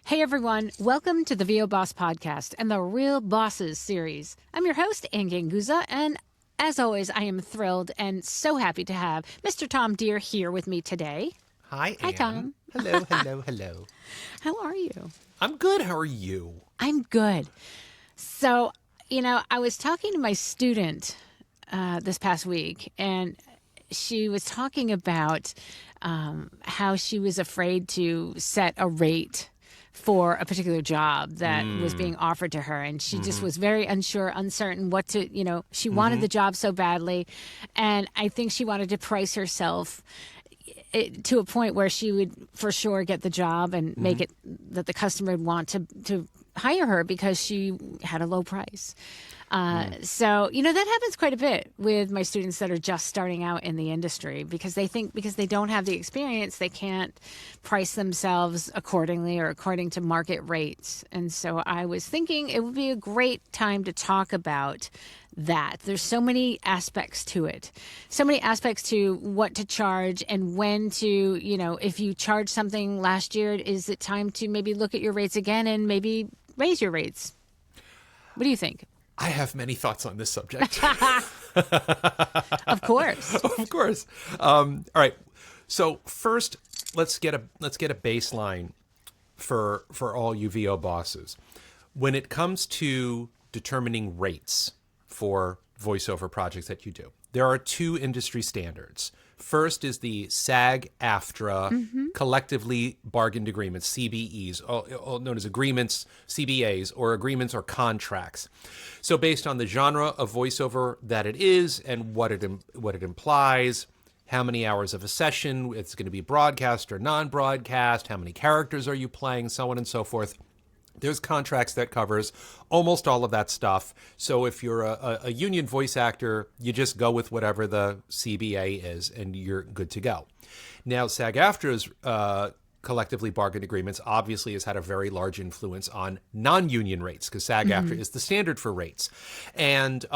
Hey everyone, welcome to the VO Boss Podcast and the Real Bosses series. I'm your host, Ann Ganguzza, and as always, I am thrilled and so happy to have Mr. Tom Dheere here with me today. Hi, Ann. Hi, Tom. Hello, hello, hello. How are you? I'm good. How are you? I'm good. So, I was talking to my student this past week, and she was talking about how she was afraid to set a rate for a particular job that was being offered to her. And she just was very unsure, uncertain what to, she wanted the job so badly. And I think she wanted to price herself to a point where she would for sure get the job and make it that the customer would want to hire her because she had a low price. So, that happens quite a bit with my students that are just starting out in the industry because they think because they don't have the experience, they can't price themselves accordingly or according to market rates. And so I was thinking it would be a great time to talk about that. There's so many aspects to it, so many aspects to what to charge and when to, if you charged something last year, is it time to maybe look at your rates again and maybe raise your rates? What do you think? I have many thoughts on this subject. Of course. Of course. All right. So first, let's get a baseline for all you VO bosses. When it comes to determining rates for voiceover projects that you do, there are two industry standards. First is the SAG-AFTRA collectively bargained agreements, CBEs, all known as agreements, CBAs, or agreements or contracts. So based on the genre of voiceover that it is and what it implies, how many hours of a session it's going to be broadcast or non-broadcast, how many characters are you playing, so on and so forth. There's contracts that covers almost all of that stuff. So if you're a union voice actor, you just go with whatever the CBA is and you're good to go. Now, SAG-AFTRA's collectively bargained agreements obviously has had a very large influence on non-union rates because SAG-AFTRA is the standard for rates. And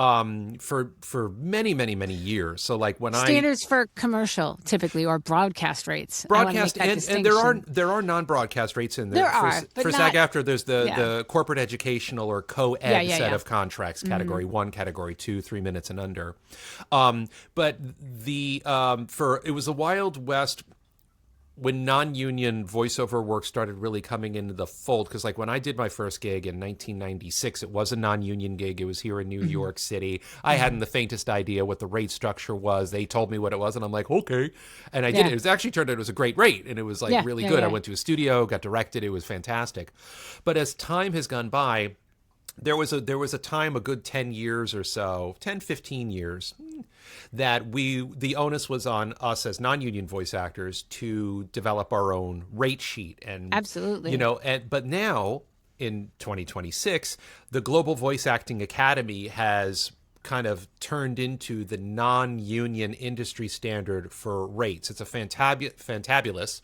for many, many, many years. So like when standards for commercial typically or broadcast rates. Broadcast and there are non-broadcast rates in there. For SAG-AFTRA, there's the corporate educational or co-ed set of contracts, category 1, category 2, 3 minutes and under. But it was a Wild West when non-union voiceover work started really coming into the fold, because like when I did my first gig in 1996, it was a non-union gig. It was here in New York City. I hadn't the faintest idea what the rate structure was. They told me what it was, and I'm like, okay. And I did it. It was actually turned out it was a great rate, and it was like really good. I went to a studio, got directed. It was fantastic. But as time has gone by, there was a time, a good 10 years or so, 10, 15 years, that the onus was on us as non-union voice actors to develop our own rate sheet. And absolutely. But now in 2026, the Global Voice Acting Academy has kind of turned into the non-union industry standard for rates. It's a fantabulous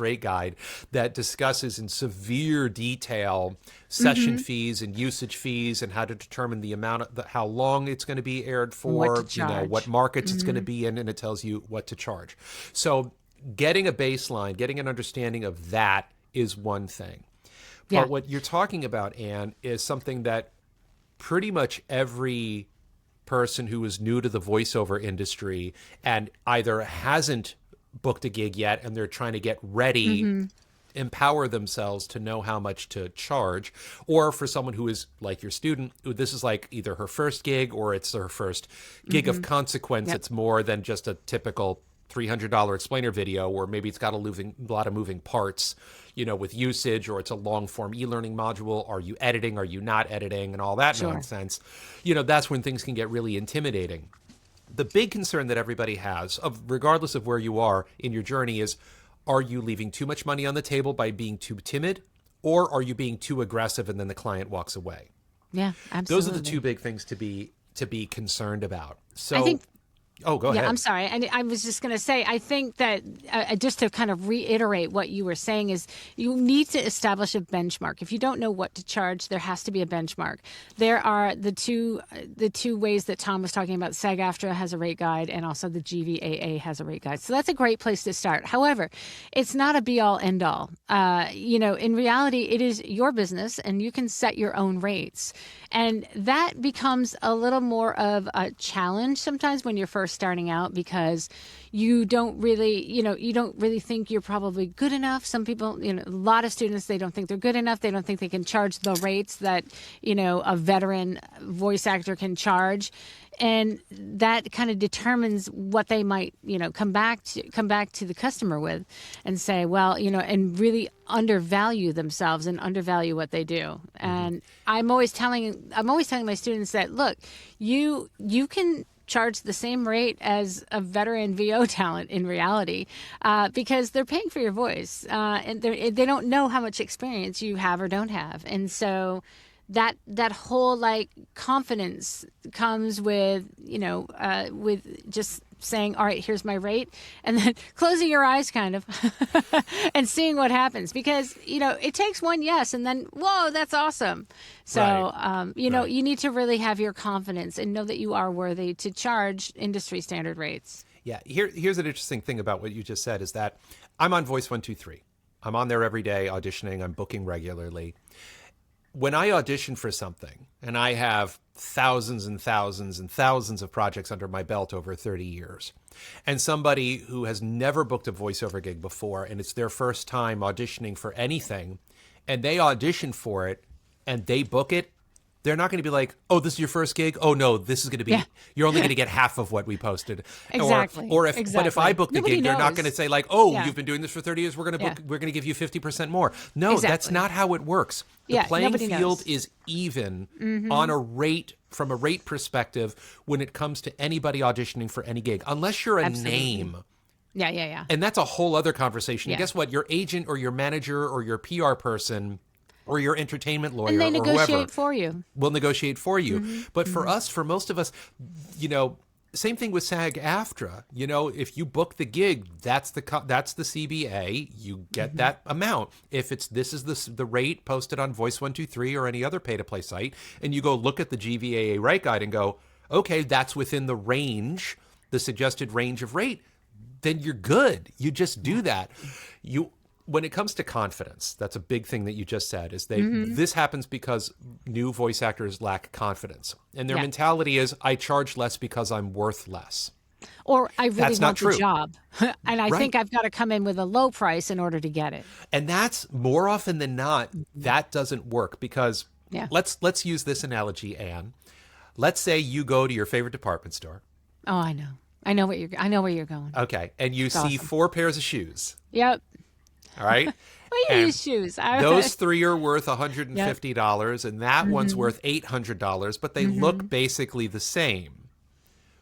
rate guide that discusses in severe detail session fees and usage fees and how to determine the amount of how long it's going to be aired for, what markets it's going to be in, and it tells you what to charge. So getting a baseline, getting an understanding of that is one thing. But what you're talking about, Ann, is something that pretty much every person who is new to the voiceover industry and either hasn't booked a gig yet and they're trying to get ready, empower themselves to know how much to charge, or for someone who is like your student, this is like either her first gig or it's her first gig of consequence. It's more than just a typical $300 explainer video, or maybe it's got a lot of moving parts, with usage, or it's a long form e-learning module. Are you editing? Are you not editing? And all that nonsense. That's when things can get really intimidating. The big concern that everybody has, regardless of where you are in your journey, is, are you leaving too much money on the table by being too timid, or are you being too aggressive and then the client walks away? Yeah, absolutely. Those are the two big things to be concerned about. So I think Oh, go ahead. I'm sorry. And I was just going to say, I think that just to kind of reiterate what you were saying is you need to establish a benchmark. If you don't know what to charge, there has to be a benchmark. There are the two ways that Tom was talking about. SAG-AFTRA has a rate guide, and also the GVAA has a rate guide. So that's a great place to start. However, it's not a be-all, end-all. In reality, it is your business, and you can set your own rates. And that becomes a little more of a challenge sometimes when you're first starting out, because you don't really think you're probably good enough. Some people, a lot of students, they don't think they're good enough. They don't think they can charge the rates that, a veteran voice actor can charge. And that kind of determines what they might, come back to the customer with and say, well, and really undervalue themselves and undervalue what they do. And I'm always telling my students that, look, you can charge the same rate as a veteran VO talent in reality, because they're paying for your voice, and they don't know how much experience you have or don't have. And so that whole confidence comes with with just saying, all right, here's my rate, and then closing your eyes kind of and seeing what happens, because it takes one yes and then whoa, that's awesome. So right. You need to really have your confidence and know that you are worthy to charge industry standard rates. Yeah, here's an interesting thing about what you just said is that I'm on Voice 123. I'm on there every day auditioning. I'm booking regularly. When I audition for something, and I have thousands and thousands and thousands of projects under my belt over 30 years, and somebody who has never booked a voiceover gig before, and it's their first time auditioning for anything, and they audition for it, and they book it, they're not going to be like, oh, this is your first gig? Oh, no, this is going to be, you're only going to get half of what we posted. Exactly. But if I book the gig, they're not going to say you've been doing this for 30 years, we're going to give you 50% more. No, that's not how it works. The playing field is even on a rate, from a rate perspective, when it comes to anybody auditioning for any gig, unless you're a name. Yeah. And that's a whole other conversation. And guess what? Your agent or your manager or your PR person or your entertainment lawyer, and they or negotiate whoever for you. Will negotiate for you. But for us, for most of us, same thing with SAG-AFTRA. If you book the gig, that's the CBA. You get that amount. If this is the rate posted on Voice 123 or any other pay-to-play site, and you go look at the GVAA rate guide and go, okay, that's within the range, the suggested range of rate, then you're good. You just do that. When it comes to confidence, that's a big thing that you just said, is this happens because new voice actors lack confidence. And their mentality is, I charge less because I'm worth less. Or I really want the job. And I think I've got to come in with a low price in order to get it. And that's more often than not, that doesn't work, because let's use this analogy, Anne. Let's say you go to your favorite department store. Oh, I know. I know where you're going. Okay. And you see 4 pairs of shoes. Yep. All right. Well, you use shoes. Those 3 are worth $150, and that one's worth $800, but they look basically the same.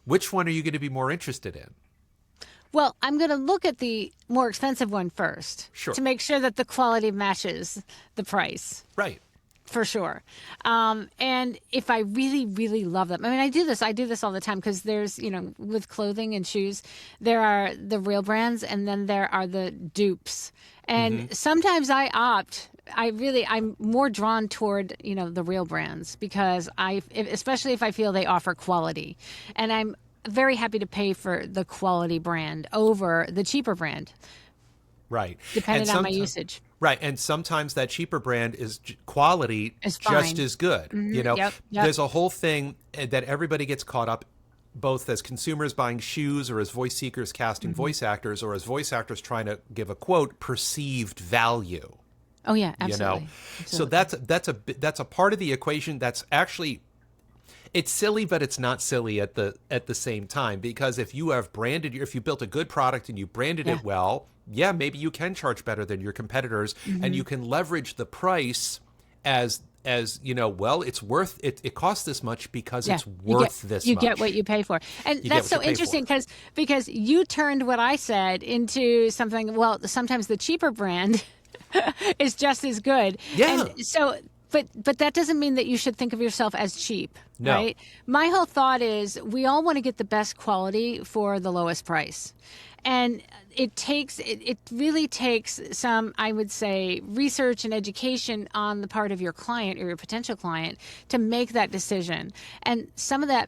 Which one are you going to be more interested in? Well, I'm going to look at the more expensive one first, to make sure that the quality matches the price. Right. For sure. And if I really, really love them, I do this all the time, because there's, with clothing and shoes, there are the real brands and then there are the dupes. And sometimes I'm more drawn toward, the real brands, because especially if I feel they offer quality, and I'm very happy to pay for the quality brand over the cheaper brand. Right. Depending on my usage. Right. And sometimes that cheaper brand is quality just as good. Yep. There's a whole thing that everybody gets caught up, both as consumers buying shoes, or as voice seekers casting voice actors, or as voice actors trying to give a quote, perceived value. Oh yeah, absolutely. So that's a part of the equation that's actually, it's silly, but it's not silly at the same time, because if you built a good product and you branded it well, maybe you can charge better than your competitors, and you can leverage the price as it's worth it. It costs this much because it's worth this much. You get what you pay for. And that's so interesting, because you turned what I said into something, well, sometimes the cheaper brand is just as good. Yeah. And so But that doesn't mean that you should think of yourself as cheap, No. right? My whole thought is we all want to get the best quality for the lowest price. And it really takes some, I would say, research and education on the part of your client or your potential client to make that decision. And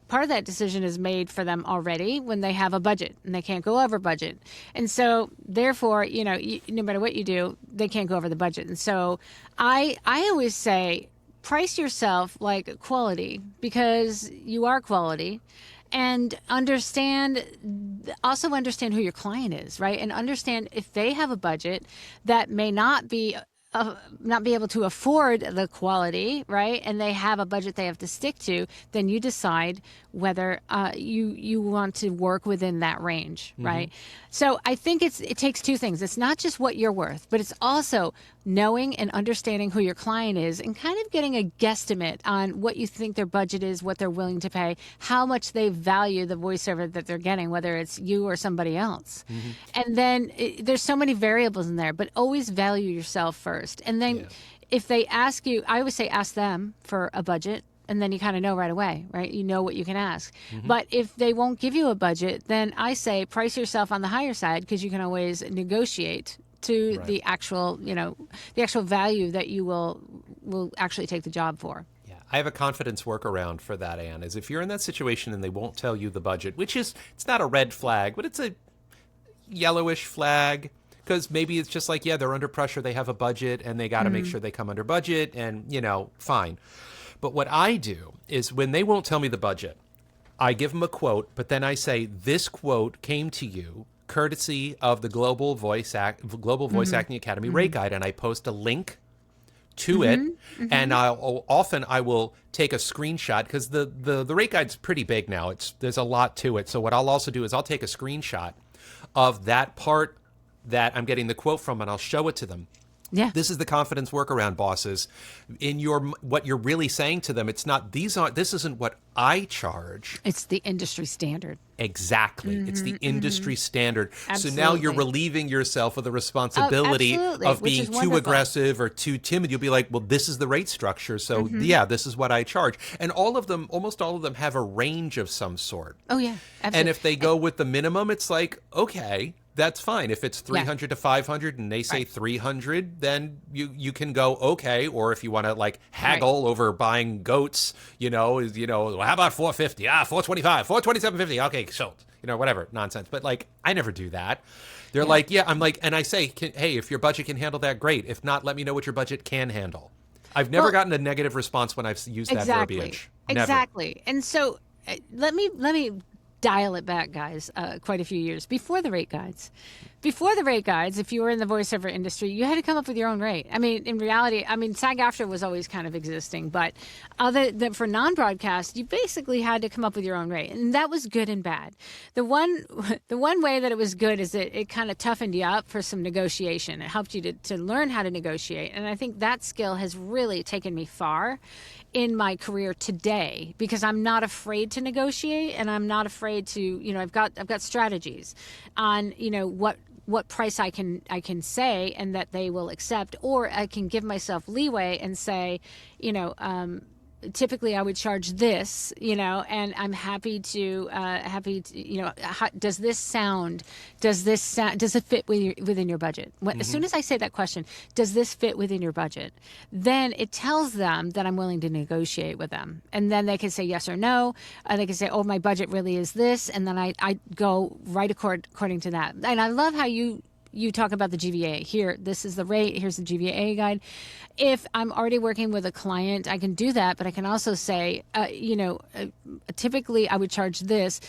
part of that decision is made for them already when they have a budget and they can't go over budget. And so therefore, no matter what you do, they can't go over the budget. And so I always say, price yourself like quality because you are quality. And also understand who your client is, right? And understand if they have a budget that may not be able to afford the quality, right? And they have a budget they have to stick to, then you decide whether you want to work within that range, right? So I think it takes two things. It's not just what you're worth, but it's also knowing and understanding who your client is and kind of getting a guesstimate on what you think their budget is, what they're willing to pay, how much they value the voiceover that they're getting, whether it's you or somebody else. And then there's so many variables in there, but always value yourself first. And then if they ask you, I always say ask them for a budget. And then you kind of know right away, right? You know what you can ask. But if they won't give you a budget, then I say price yourself on the higher side because you can always negotiate to the actual, the actual value that you will actually take the job for. Yeah, I have a confidence workaround for that, Anne, is if you're in that situation and they won't tell you the budget, which is, it's not a red flag, but it's a yellowish flag. Because maybe it's just like, they're under pressure, they have a budget, and they got to make sure they come under budget, and, fine. But what I do is when they won't tell me the budget, I give them a quote, but then I say, this quote came to you courtesy of the Global Voice Acting Academy Rate Guide, and I post a link to it, and I will take a screenshot because the rate guide's pretty big now. There's a lot to it. So what I'll also do is I'll take a screenshot of that part that I'm getting the quote from, and I'll show it to them. Yeah. This is the confidence workaround, bosses. In what you're really saying to them, this isn't what I charge. It's the industry standard. Exactly. It's the industry standard. Absolutely. So now you're relieving yourself of the responsibility of being too aggressive or too timid. You'll be like, well, this is the rate structure. So this is what I charge. And almost all of them have a range of some sort. Oh, yeah. Absolutely. And if they go with the minimum, it's like, okay, that's fine. If it's 300 to 500 and they say 300, then you can go okay. Or if you want to like haggle over buying goats, well, how about 450? 425, 427.50. Okay, sold. Whatever nonsense. But like, I never do that. They're like, I'm like, and I say, hey, if your budget can handle that, great. If not, let me know what your budget can handle. I've never gotten a negative response when I've used that verbiage. Never. Exactly. And so let me dial it back, guys, quite a few years before the rate guides. Before the rate guides, if you were in the voiceover industry, you had to come up with your own rate. I mean, in reality, SAG-AFTRA was always kind of existing, but for non-broadcast, you basically had to come up with your own rate, and that was good and bad. The one way that it was good is it kind of toughened you up for some negotiation. It helped you to learn how to negotiate, and I think that skill has really taken me far in my career today because I'm not afraid to negotiate, and I'm not afraid to, I've got strategies on, what price I can say and that they will accept, or I can give myself leeway and say, typically I would charge this, and I'm happy to, does it fit within your budget? As soon as I say that question, does this fit within your budget? Then it tells them that I'm willing to negotiate with them. And then they can say yes or no. They can say, oh, my budget really is this. And then I go right according to that. And I love how you talk about the GVAA. Here, this is the rate. Here's the GVAA guide. If I'm already working with a client, I can do that, but I can also say, typically I would charge this.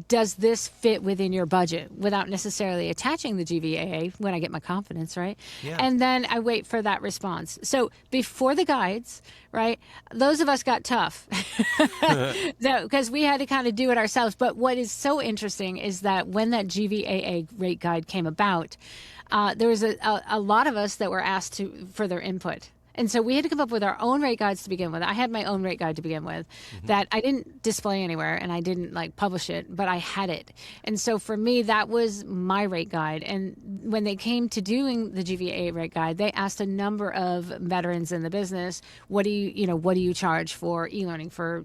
Does this fit within your budget? Without necessarily attaching the GVAA when I get my confidence, right? Yeah. And then I wait for that response. So before the guides, right, those of us got tough because we had to kind of do it ourselves. But what is so interesting is that when that GVAA rate guide came about, there was a lot of us that were asked for their input. And so we had to come up with our own rate guides to begin with. I had my own rate guide to begin with that I didn't display anywhere, and I didn't like publish it, but I had it. And so for me, that was my rate guide. And when they came to doing the GVAA rate guide, they asked a number of veterans in the business, what do you charge for e-learning, for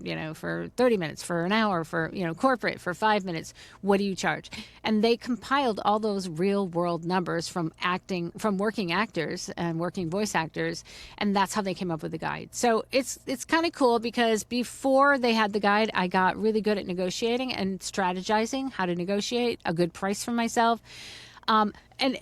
30 minutes, for an hour, for, corporate, for 5 minutes, what do you charge? And they compiled all those real world numbers from working actors and working voice actors. And that's how they came up with the guide. So it's kind of cool because before they had the guide, I got really good at negotiating and strategizing how to negotiate a good price for myself. And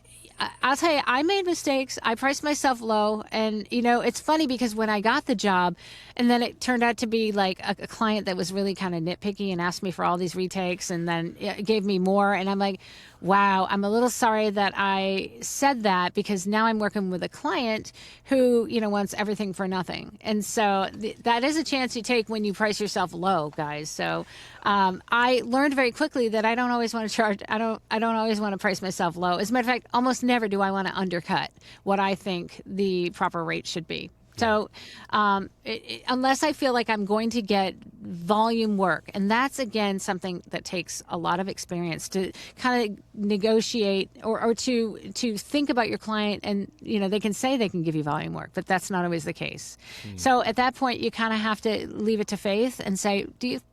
I'll tell you, I made mistakes. I priced myself low. And, it's funny because when I got the job, and then it turned out to be like a client that was really kind of nitpicky and asked me for all these retakes and then it gave me more. And I'm like, wow, I'm a little sorry that I said that because now I'm working with a client who, wants everything for nothing. And so that is a chance you take when you price yourself low, guys. So I learned very quickly that I don't always want to charge. I don't always want to price myself low. As a matter of fact, almost never do I want to undercut what I think the proper rate should be. So unless I feel like I'm going to get volume work, and that's, again, something that takes a lot of experience to kind of negotiate or to think about your client. And, they can say they can give you volume work, but that's not always the case. So at that point, you kind of have to leave it to faith and say,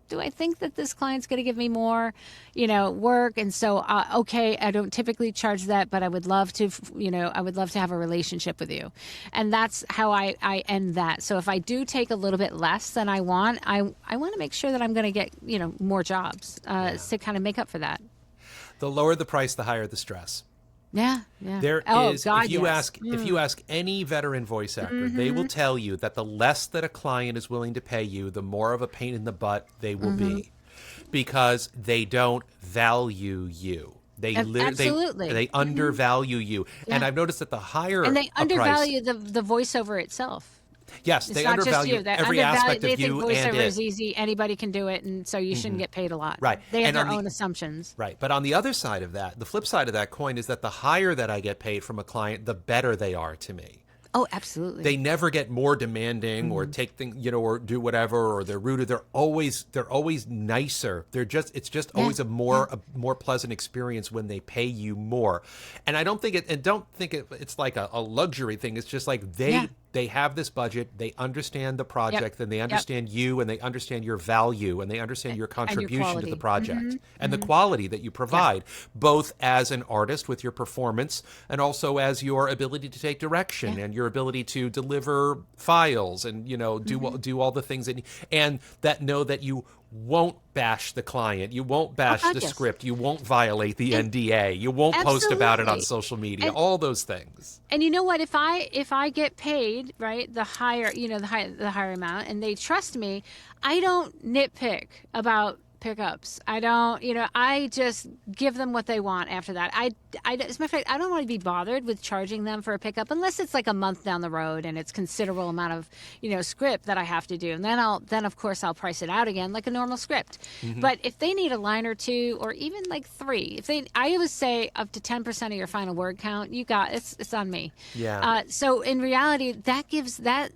do I think that this client's going to give me more, work? And so, okay, I don't typically charge that, but I would love to, have a relationship with you. And that's how I end that. So if I do take a little bit less than I want to make sure that I'm going to get, more jobs to kind of make up for that. The lower the price, the higher the stress. Yeah. If you ask any veteran voice actor, they will tell you that the less that a client is willing to pay you, the more of a pain in the butt they will be, because they don't value you. They undervalue you. Yeah. And I've noticed that the higher and they undervalue price, the voiceover itself. Yes, they undervalue every aspect of you. They think voiceover is easy, anybody can do it, and so you shouldn't get paid a lot. Right. They have their own assumptions. Right. But on the other side of that, the flip side of that coin is that the higher that I get paid from a client, the better they are to me. Oh, absolutely. They never get more demanding or take things, or do whatever, or they're rude. They're always nicer. It's just always a more pleasant experience when they pay you more. And I don't think it's like a luxury thing. It's just like they have this budget, they understand the project, and they understand you, and they understand your value, and they understand your contribution to the project, and the quality that you provide, both as an artist with your performance, and also as your ability to take direction, and your ability to deliver files, and do all the things and that know that you won't bash the client, you won't bash the script, you won't violate the NDA, you won't post about it on social media, all those things. And you know what? If I get paid, right, the higher amount, and they trust me, I don't nitpick about pickups. I don't, I just give them what they want after that. As a matter of fact, I don't want to be bothered with charging them for a pickup unless it's like a month down the road and it's considerable amount of, script that I have to do. And then of course I'll price it out again like a normal script. But if they need a line or two, or even like 3, I always say up to 10% of your final word count, it's on me. Yeah. So in reality, that gives that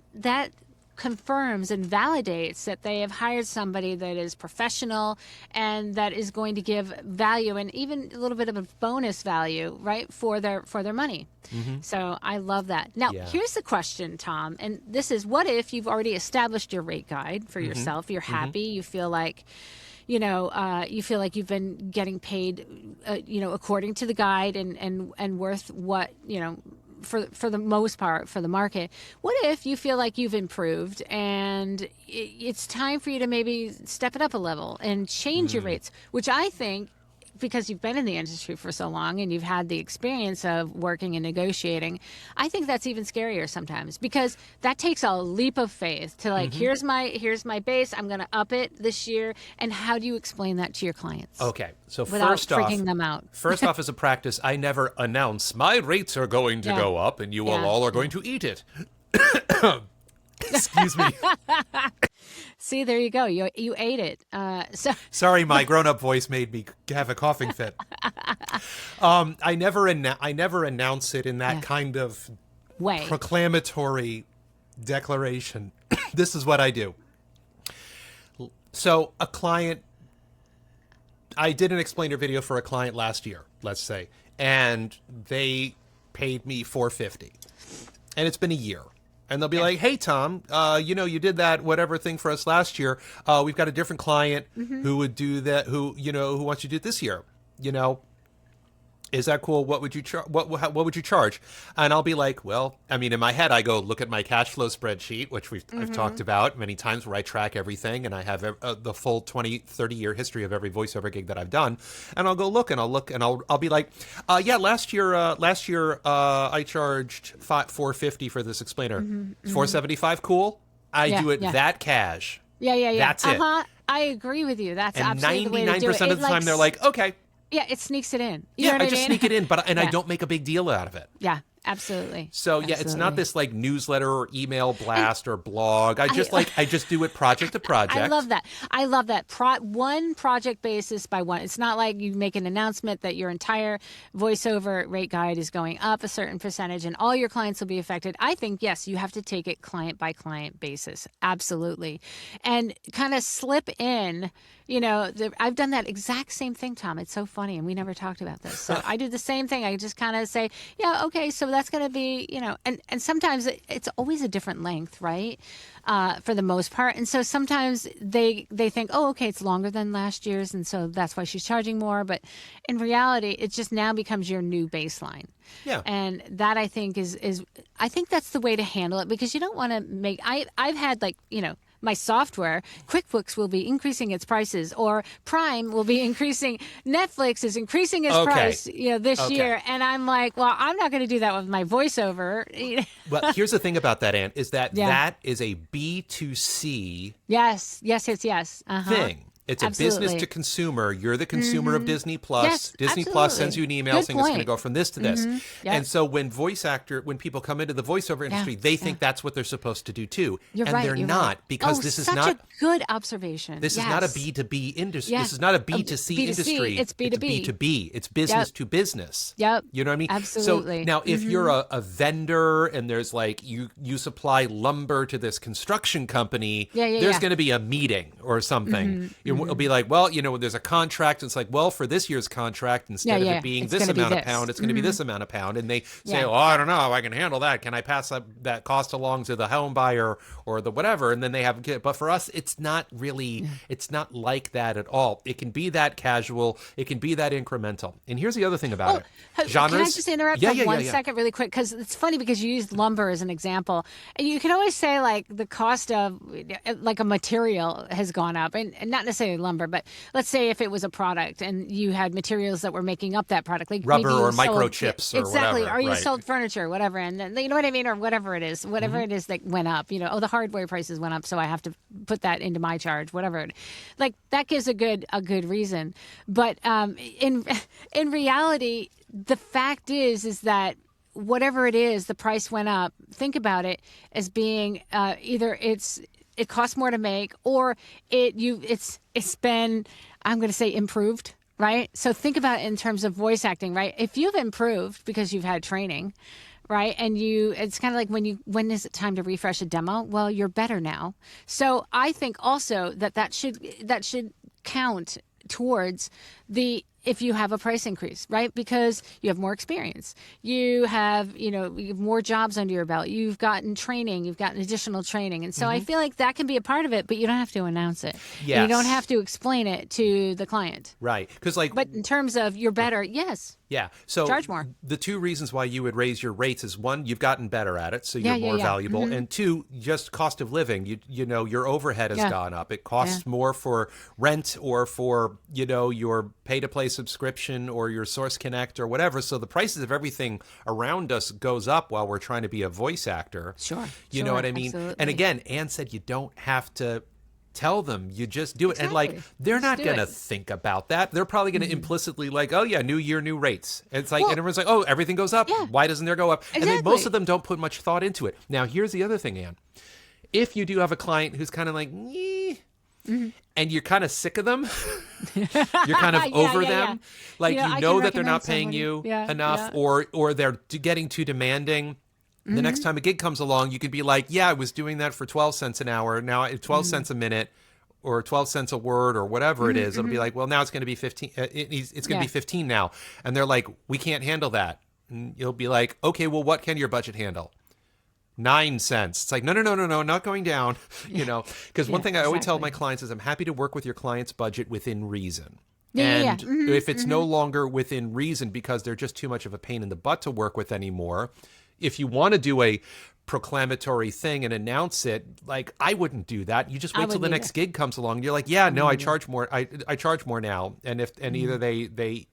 confirms and validates that they have hired somebody that is professional and that is going to give value, and even a little bit of a bonus value, right, for their money. So I love that. Now, here's the question, Tom, and this is: what if you've already established your rate guide for yourself? You're happy. You feel like you've been getting paid, according to the guide and worth what, for the most part for the market. What if you feel like you've improved and it's time for you to maybe step it up a level and change your rates, which I think, because you've been in the industry for so long and you've had the experience of working and negotiating, I think that's even scarier sometimes, because that takes a leap of faith to like, here's my base, I'm going to up it this year. And how do you explain that to your clients? Okay. So without freaking them out? First off, as a practice, I never announce my rates are going to go up and you all are going to eat it. Excuse me. See, there you go. You ate it. Sorry, my grown-up voice made me have a coughing fit. I never announce it in that kind of way, proclamatory declaration. This is what I do. So a client, I did an explainer video for a client last year, let's say, and they paid me $450, and it's been a year. And they'll be like, hey, Tom, you did that whatever thing for us last year. We've got a different client who would do that, who wants you to do it this year. Is that cool? What would you what would you charge? And I'll be like, well, I mean, in my head, I go look at my cash flow spreadsheet, which I've talked about many times, where I track everything, and I have the full 20, 30-year history of every voiceover gig that I've done. And I'll go look, and I'll be like, yeah, last year I charged $450 for this explainer. $475, cool. I do it that cash. Yeah. That's it. I agree with you. That's and absolutely the way to do it. 99% of the time, they're like, okay. Yeah, it sneaks it in. You know what I just sneak it in, but I don't make a big deal out of it. Yeah, absolutely. So it's not this like newsletter or email blast or blog. I just do it project to project. I love that. One project basis by one. It's not like you make an announcement that your entire voiceover rate guide is going up a certain percentage and all your clients will be affected. I think, yes, you have to take it client by client basis. Absolutely. And kind of slip in, I've done that exact same thing, Tom. It's so funny. And we never talked about this. So I do the same thing. I just kind of say, yeah, okay, so that's going to be, and sometimes it's always a different length, right? For the most part. And so sometimes they think, oh, okay, it's longer than last year's. And so that's why she's charging more. But in reality, it just now becomes your new baseline. Yeah. And that I think I think that's the way to handle it, because you don't want to I've had my software, QuickBooks will be increasing its prices, or Prime will be increasing. Netflix is increasing its price, this year. And I'm like, well, I'm not going to do that with my voiceover. Well, here's the thing about that, Ann, is that that is a B2C yes. thing. It's absolutely. A business to consumer. You're the consumer of Disney Plus. Yes, Disney absolutely. Plus sends you an email saying it's going to go from this to this. Yep. And so when people come into the voiceover industry, they think that's what they're supposed to do too. You're they're not, because this is not such a good observation. This is not a B2B industry. This is not a B2C industry. It's B2B. It's B2B. It's business to business. Yep. You know what I mean? Absolutely. So now if you're a vendor and there's like you supply lumber to this construction company, there's going to be a meeting or something. It'll be like, well, there's a contract. And it's like, well, for this year's contract, instead of it being this amount of pound, it's going to be this amount of pound. And they say, oh, I don't know if I can handle that. Can I pass that cost along to the home buyer or the whatever? And then they have, but for us, it's not really, it's not like that at all. It can be that casual. It can be that incremental. And here's the other thing about it. Genres. Can I just interrupt for 1 second really quick? Because it's funny, because you used lumber as an example. And you can always say like the cost of like a material has gone up, and not necessarily lumber, but let's say if it was a product and you had materials that were making up that product, like rubber or microchips or exactly, whatever. Or you sold furniture, whatever, and then, you know what I mean, or whatever it is that went up. The hardware prices went up, so I have to put that into my charge, whatever. Like that gives a good reason. But in reality, the fact is that whatever it is, the price went up. Think about it as being either it costs more to make, or it's been, I'm going to say, improved, right? So think about it in terms of voice acting, right? If you've improved because you've had training, right? And it's kind of like when is it time to refresh a demo? Well, you're better now. So I think also that should count towards if you have a price increase, right? Because you have more experience, you have more jobs under your belt, you've gotten training, you've gotten additional training. And so I feel like that can be a part of it, but you don't have to announce it. Yes. You don't have to explain it to the client. Right. But in terms of you're better, yes. Yeah. So charge more. The two reasons why you would raise your rates is, one, you've gotten better at it, so you're more valuable. And two, just cost of living. Your overhead has gone up. It costs more for rent or for, your pay-to-play subscription or your Source Connect or whatever. So the prices of everything around us goes up while we're trying to be a voice actor. Sure. You know what I mean? Absolutely. And again, Ann said you don't have to tell them, you just do it. Exactly. And they're not going to think about that. They're probably going to implicitly oh yeah, new year, new rates. And it's like, and everyone's like, oh, everything goes up. Yeah. Why doesn't there go up? Exactly. And then most of them don't put much thought into it. Now, here's the other thing, Ann. If you do have a client who's kind of like, and you're kind of sick of them, you're kind of over them, like that they're not paying you enough, or they're getting too demanding, The next time a gig comes along, you could be like, yeah, I was doing that for 12 cents an hour. Now 12 cents a minute or 12 cents a word or whatever it is. It'll be like, well, now it's going to be 15. It's going to be 15 now. And they're like, we can't handle that. And you'll be like, okay, well, what can your budget handle? 9 cents. It's like, no, not going down, because one thing I always tell my clients is I'm happy to work with your client's budget within reason. If it's no longer within reason because they're just too much of a pain in the butt to work with anymore, if you want to do a proclamatory thing and announce it, like, I wouldn't do that. You just wait till the next gig comes along. You're like, yeah, no, I charge more. I charge more now. And either they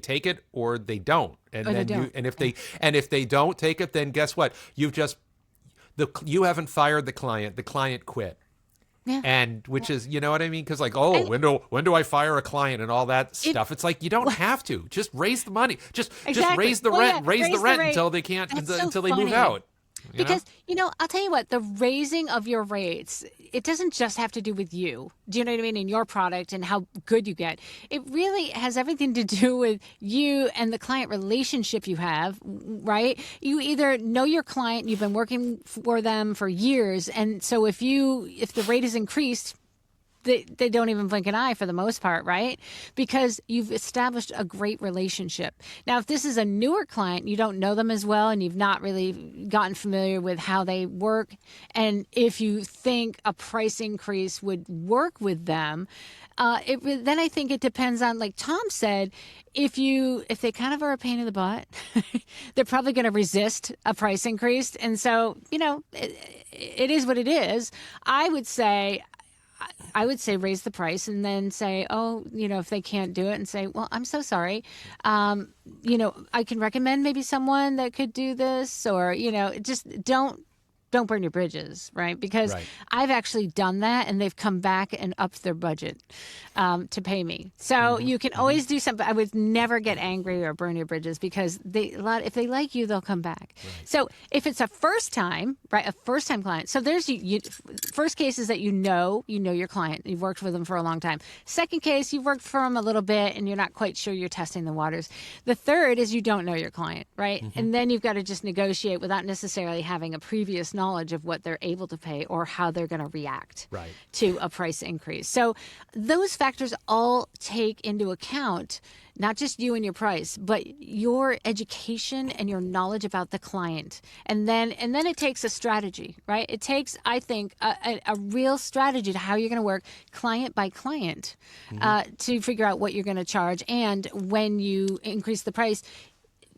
take it or they don't. If they don't take it, then guess what? You haven't fired the client. The client quit. Yeah. And which is, you know what I mean? Because like, when do I fire a client and all that stuff? It's like, you don't have to. Just raise the money. Just raise the rent. Raise the rent until they can't, until they move out. Because, I'll tell you what, the raising of your rates, it doesn't just have to do with you. Do you know what I mean? In your product and how good you get. It really has everything to do with you and the client relationship you have, right? You either know your client, you've been working for them for years. And so if the rate is increased, they don't even blink an eye for the most part, right? Because you've established a great relationship. Now, if this is a newer client, you don't know them as well, and you've not really gotten familiar with how they work, and if you think a price increase would work with them, then I think it depends on, like Tom said, if they kind of are a pain in the butt, they're probably going to resist a price increase. And so, it is what it is. I would say raise the price and then say, if they can't do it, and say, well, I'm so sorry. I can recommend maybe someone that could do this, or, just don't burn your bridges, right? Because I've actually done that, and they've come back and upped their budget to pay me. So you can always do something. I would never get angry or burn your bridges, because if they like you, they'll come back. Right. So if it's a first time client. So there's first case is that you know your client. You've worked with them for a long time. Second case, you've worked for them a little bit and you're not quite sure, you're testing the waters. The third is you don't know your client, right? And then you've got to just negotiate without necessarily having a previous knowledge of what they're able to pay or how they're going to react to a price increase. So those factors all take into account not just you and your price, but your education and your knowledge about the client. And then it takes a strategy, right? It takes, I think, a real strategy to how you're going to work client by client to figure out what you're going to charge. And when you increase the price,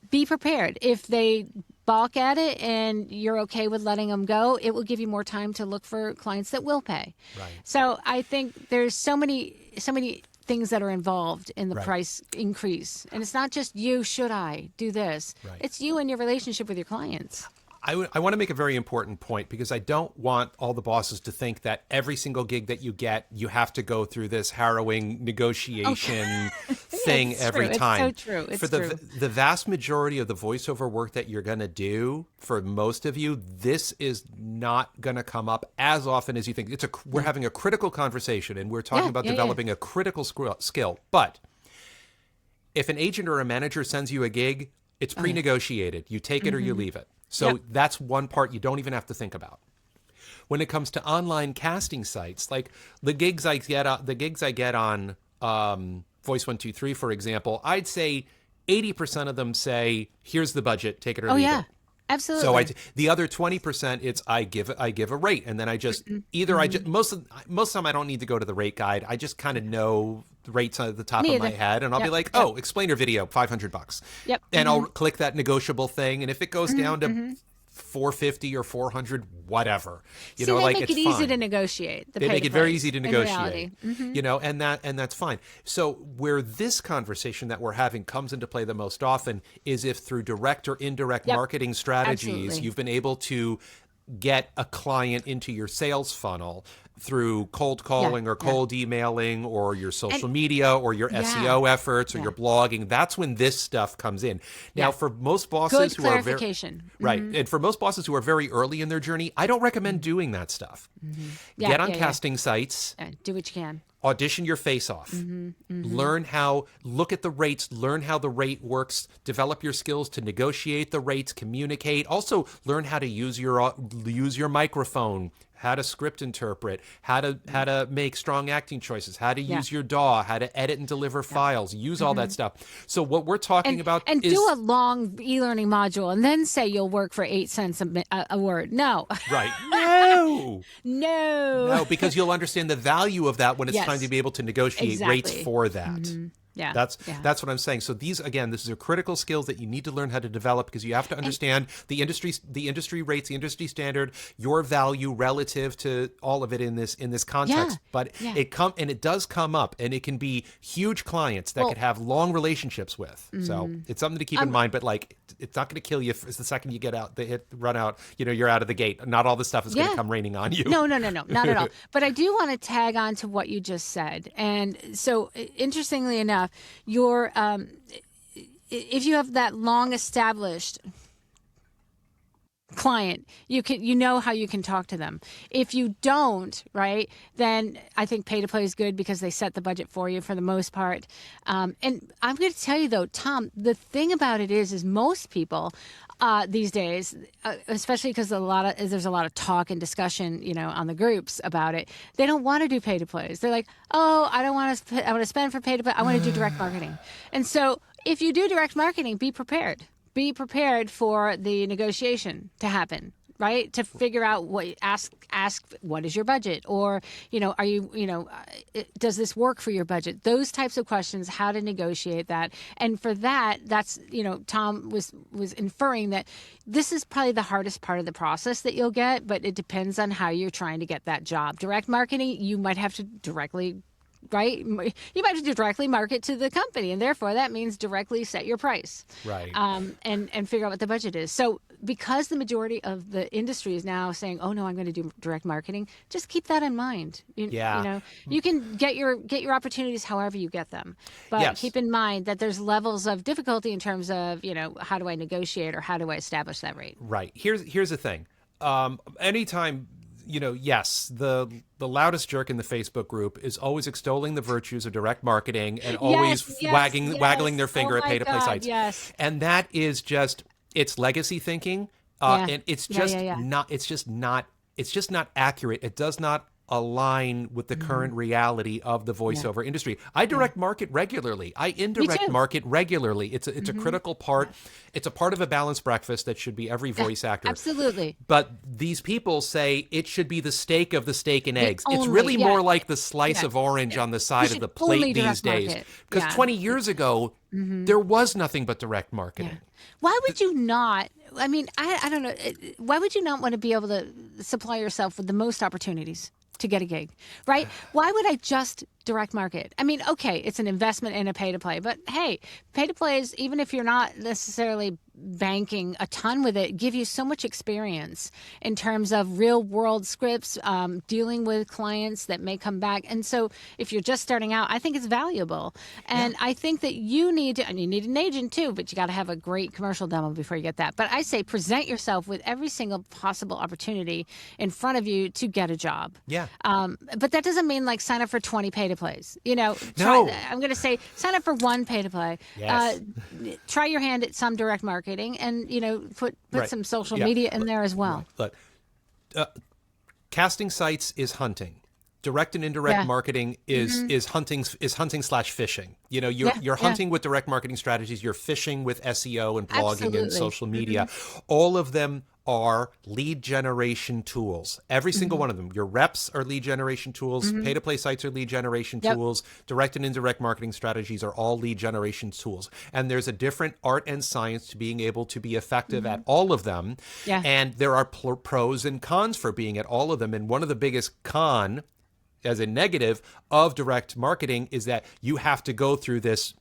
be prepared. If they balk at it and you're okay with letting them go, it will give you more time to look for clients that will pay. Right. So I think there's so many things that are involved in the price increase. And it's not just you, should I do this? Right. It's you and your relationship with your clients. I want to make a very important point, because I don't want all the bosses to think that every single gig that you get, you have to go through this harrowing negotiation thing every time. It's so true. It's for the vast majority of the voiceover work that you're going to do, for most of you, this is not going to come up as often as you think. We're having a critical conversation, and we're talking about developing a critical skill. But if an agent or a manager sends you a gig, it's pre-negotiated. You take it or you leave it. So that's one part you don't even have to think about. When it comes to online casting sites, like the gigs I get on Voice123, for example, I'd say 80% of them say, "Here's the budget, take it or leave it." Absolutely. So the other 20%, it's I give a rate, and then I just most of the time I don't need to go to the rate guide. I just kind of know the rates at the top of my head, and I'll be like, explain your video, $500. Yep. And I'll click that negotiable thing, and if it goes down to $450 or $400, whatever, they make it easy to negotiate. They make it very easy to negotiate. And that's fine. So where this conversation that we're having comes into play the most often is if through direct or indirect marketing strategies, you've been able to get a client into your sales funnel through cold calling or cold emailing or your social media or your SEO efforts or your blogging. That's when this stuff comes in. Now, for most bosses who are and for most bosses who are very early in their journey, I don't recommend doing that stuff. Get on casting sites. Do what you can. audition your face off. Look at the rates, learn how the rate works, develop your skills to negotiate the rates, communicate. Also learn how to use your microphone, how to script interpret, how to make strong acting choices, how to use your DAW, how to edit and deliver files, use all that stuff. So what we're talking about and is do a long e-learning module and then say you'll work for 8 cents a word. No. Right. No. No, because you'll understand the value of that when it's time to be able to negotiate rates for that. Yeah. That's what I'm saying. So these are critical skills that you need to learn how to develop, because you have to understand the industry rates, the industry standard, your value relative to all of it in this context. But it does come up, and it can be huge clients that could have long relationships with. So it's something to keep in mind, but like, it's not going to kill you the second you get out, run out, you're out of the gate. Not all this stuff is going to come raining on you. No, not at all. But I do want to tag on to what you just said. And so interestingly enough, your if you have that long established client, you know how you can talk to them. If you don't, right, then I think pay to play is good because they set the budget for you for the most part. And I'm going to tell you though, Tom, the thing about it is most people these days, especially because there's a lot of talk and discussion, on the groups about it. They don't want to do pay to plays. They're like, oh, I don't want to. I want to spend for pay to play. I want to do direct marketing. And so, if you do direct marketing, be prepared. Be prepared for the negotiation to happen. Right? To figure out ask what is your budget, or are you does this work for your budget? Those types of questions, how to negotiate that. And for that's Tom was inferring that this is probably the hardest part of the process that you'll get, but it depends on how you're trying to get that job. Direct marketing, you might have to directly. Right? You might have to directly market to the company, and therefore that means directly set your price. Right. And figure out what the budget is. So because the majority of the industry is now saying, oh no, I'm going to do direct marketing, just keep that in mind. You can get your opportunities however you get them. But keep in mind that there's levels of difficulty in terms of, how do I negotiate or how do I establish that rate? Right. Here's the thing. Anytime yes, the loudest jerk in the Facebook group is always extolling the virtues of direct marketing and always waggling their finger at pay-to-play sites. Yes. And that is just, it's legacy thinking, and it's just not accurate. It does not align with the current reality of the voiceover industry. I direct market regularly. I indirect market regularly. It's a critical part. It's a part of a balanced breakfast that should be every voice actor. Absolutely. But these people say it should be the steak of the steak and eggs. It's really more like the slice of orange on the side of the plate these days. Because 20 years ago, there was nothing but direct marketing. Yeah. Why would you not? I mean, I don't know. Why would you not want to be able to supply yourself with the most opportunities to get a gig, right? Why would I just direct market? I mean, okay, it's an investment in a pay to play, but hey, pay to plays, even if you're not necessarily banking a ton with it, give you so much experience in terms of real world scripts, dealing with clients that may come back. And so if you're just starting out, I think it's valuable. And I think that you need an agent too, but you got to have a great commercial demo before you get that. But I say present yourself with every single possible opportunity in front of you to get a job. Yeah. But that doesn't mean like sign up for 20 pay to plays. No. I'm going to say sign up for one pay to play. Yes. Try your hand at some direct marketing, and put some social media in there as well. Look, casting sites is hunting. Direct and indirect marketing is hunting/fishing. You're hunting with direct marketing strategies. You're fishing with SEO and blogging and social media. All of them are lead generation tools. Every single one of them. Your reps are lead generation tools. Pay-to-play sites are lead generation tools. Direct and indirect marketing strategies are all lead generation tools. And there's a different art and science to being able to be effective at all of them. Yeah. And there are pros and cons for being at all of them. And one of the biggest as a negative of direct marketing is that you have to go through this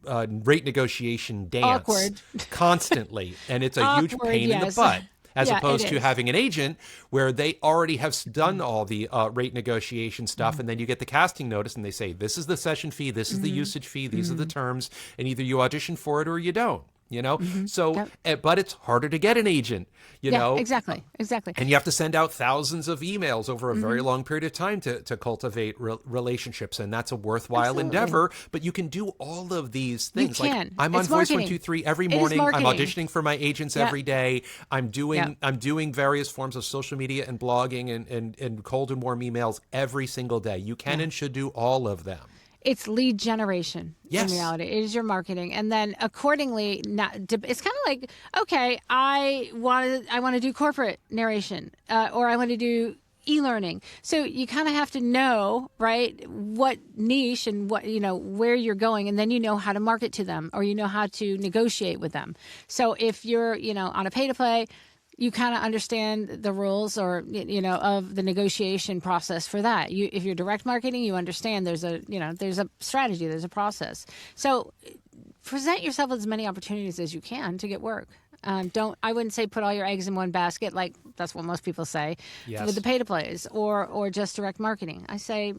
rate negotiation dance constantly. And it's a huge pain in the butt. As opposed to having an agent where they already have done all the rate negotiation stuff, and then you get the casting notice and they say, this is the session fee, this is the usage fee, these are the terms, and either you audition for it or you don't. you know? Mm-hmm. So, but it's harder to get an agent, you know? Exactly. And you have to send out thousands of emails over a very long period of time to cultivate relationships. And that's a worthwhile endeavor. But you can do all of these things. You can. Like I'm It's on Voice marketing. 123 every It is morning. I'm marketing. auditioning for my agents every day. I'm doing various forms of social media and blogging and cold and warm emails every single day. You can and should do all of them. It's lead generation in reality. It is your marketing. And then accordingly, it's kind of like, okay, I want to do corporate narration or I want to do e-learning. So you kind of have to know, right, what niche and what, where you're going. And then you know how to market to them or you know how to negotiate with them. So if you're, on a pay to play, you kind of understand the rules or, of the negotiation process for that. If you're direct marketing, you understand there's a strategy, there's a process. So present yourself with as many opportunities as you can to get work. I wouldn't say put all your eggs in one basket, like that's what most people say with the pay to plays or just direct marketing. I say,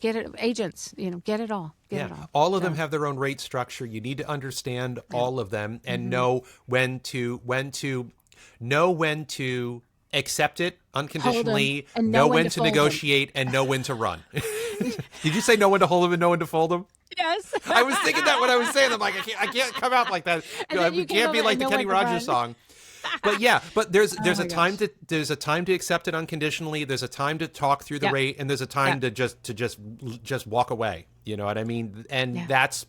get it, agents, get it all. Get it all. All of them have their own rate structure. You need to understand all of them and know when to accept it unconditionally, know when to negotiate, and know when to run. Did you say know when to hold them and know when to fold them? Yes. I was thinking that when I was saying, I'm like, I can't come out like that. It can't be like the Kenny Rogers song. But there's a time to accept it unconditionally. There's a time to talk through the rate, and there's a time to just walk away. You know what I mean? And that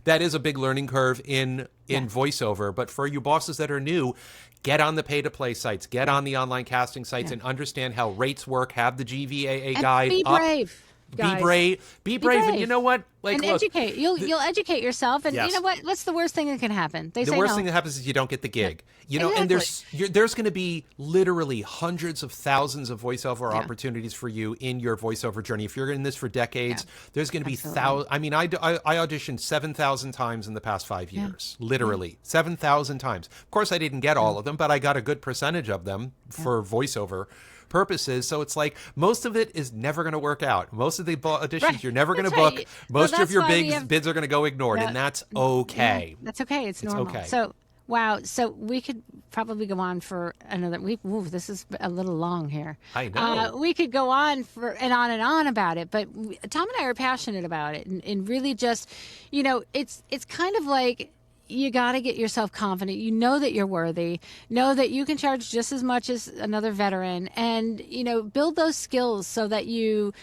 is a big learning curve in voiceover. But for you bosses that are new, get on the pay-to-play sites, get on the online casting sites, and understand how rates work. Have the GVAA guide. Be brave. Guys. Be brave, and you know what? Educate. You'll educate yourself, and you know what? What's the worst thing that can happen? The worst thing that happens is you don't get the gig. And there's going to be literally hundreds of thousands of voiceover opportunities for you in your voiceover journey. If you're in this for decades, there's going to be thousands. I mean, I auditioned 7,000 times in the past 5 years, literally 7,000 times. Of course, I didn't get all of them, but I got a good percentage of them for voiceover purposes. So it's like most of it is never going to work out. Most of the auditions you're never going to book. Right. Most of your bids are going to go ignored, and that's okay. Yeah, that's okay. It's normal. Okay. So wow. So we could probably go on for another week. Ooh, this is a little long here. I know. We could go on and on about it, but Tom and I are passionate about it, and really just, it's kind of like, you got to get yourself confident. You know that you're worthy. Know that you can charge just as much as another veteran, and build those skills so that you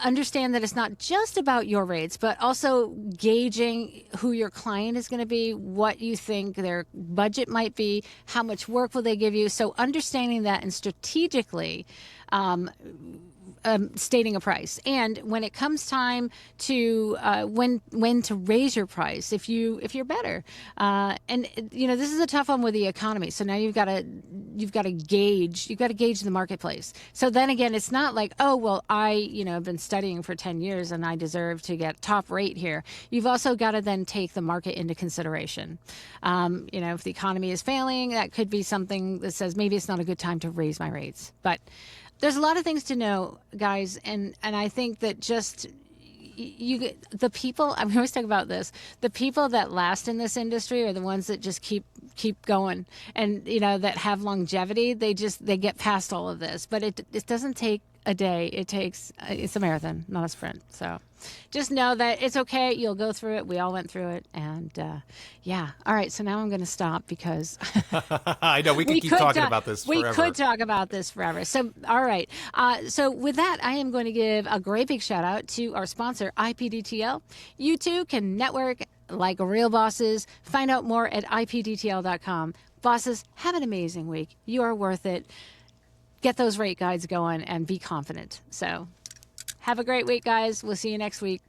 understand that it's not just about your rates, but also gauging who your client is going to be, what you think their budget might be, how much work will they give you. So understanding that and strategically stating a price. And when it comes time to when to raise your price, if you're better, and this is a tough one with the economy. So now you've got to gauge the marketplace. So then again, it's not like, oh well, I have been studying for 10 years and I deserve to get top rate here. You've also got to then take the market into consideration. If the economy is failing, that could be something that says maybe it's not a good time to raise my rates. But there's a lot of things to know, guys, and I think that just the people, we always talk about this, the people that last in this industry are the ones that just keep going, and that have longevity. They get past all of this, but it doesn't take a day. It's a marathon, not a sprint. So just know that it's okay. You'll go through it. We all went through it. And all right. So now I'm going to stop because I know we could keep talking about this forever. We could talk about this forever. So, all right. So with that, I am going to give a great big shout out to our sponsor, IPDTL. You too can network like real bosses. Find out more at ipdtl.com. Bosses, have an amazing week. You are worth it. Get those rate guides going and be confident. So have a great week, guys. We'll see you next week.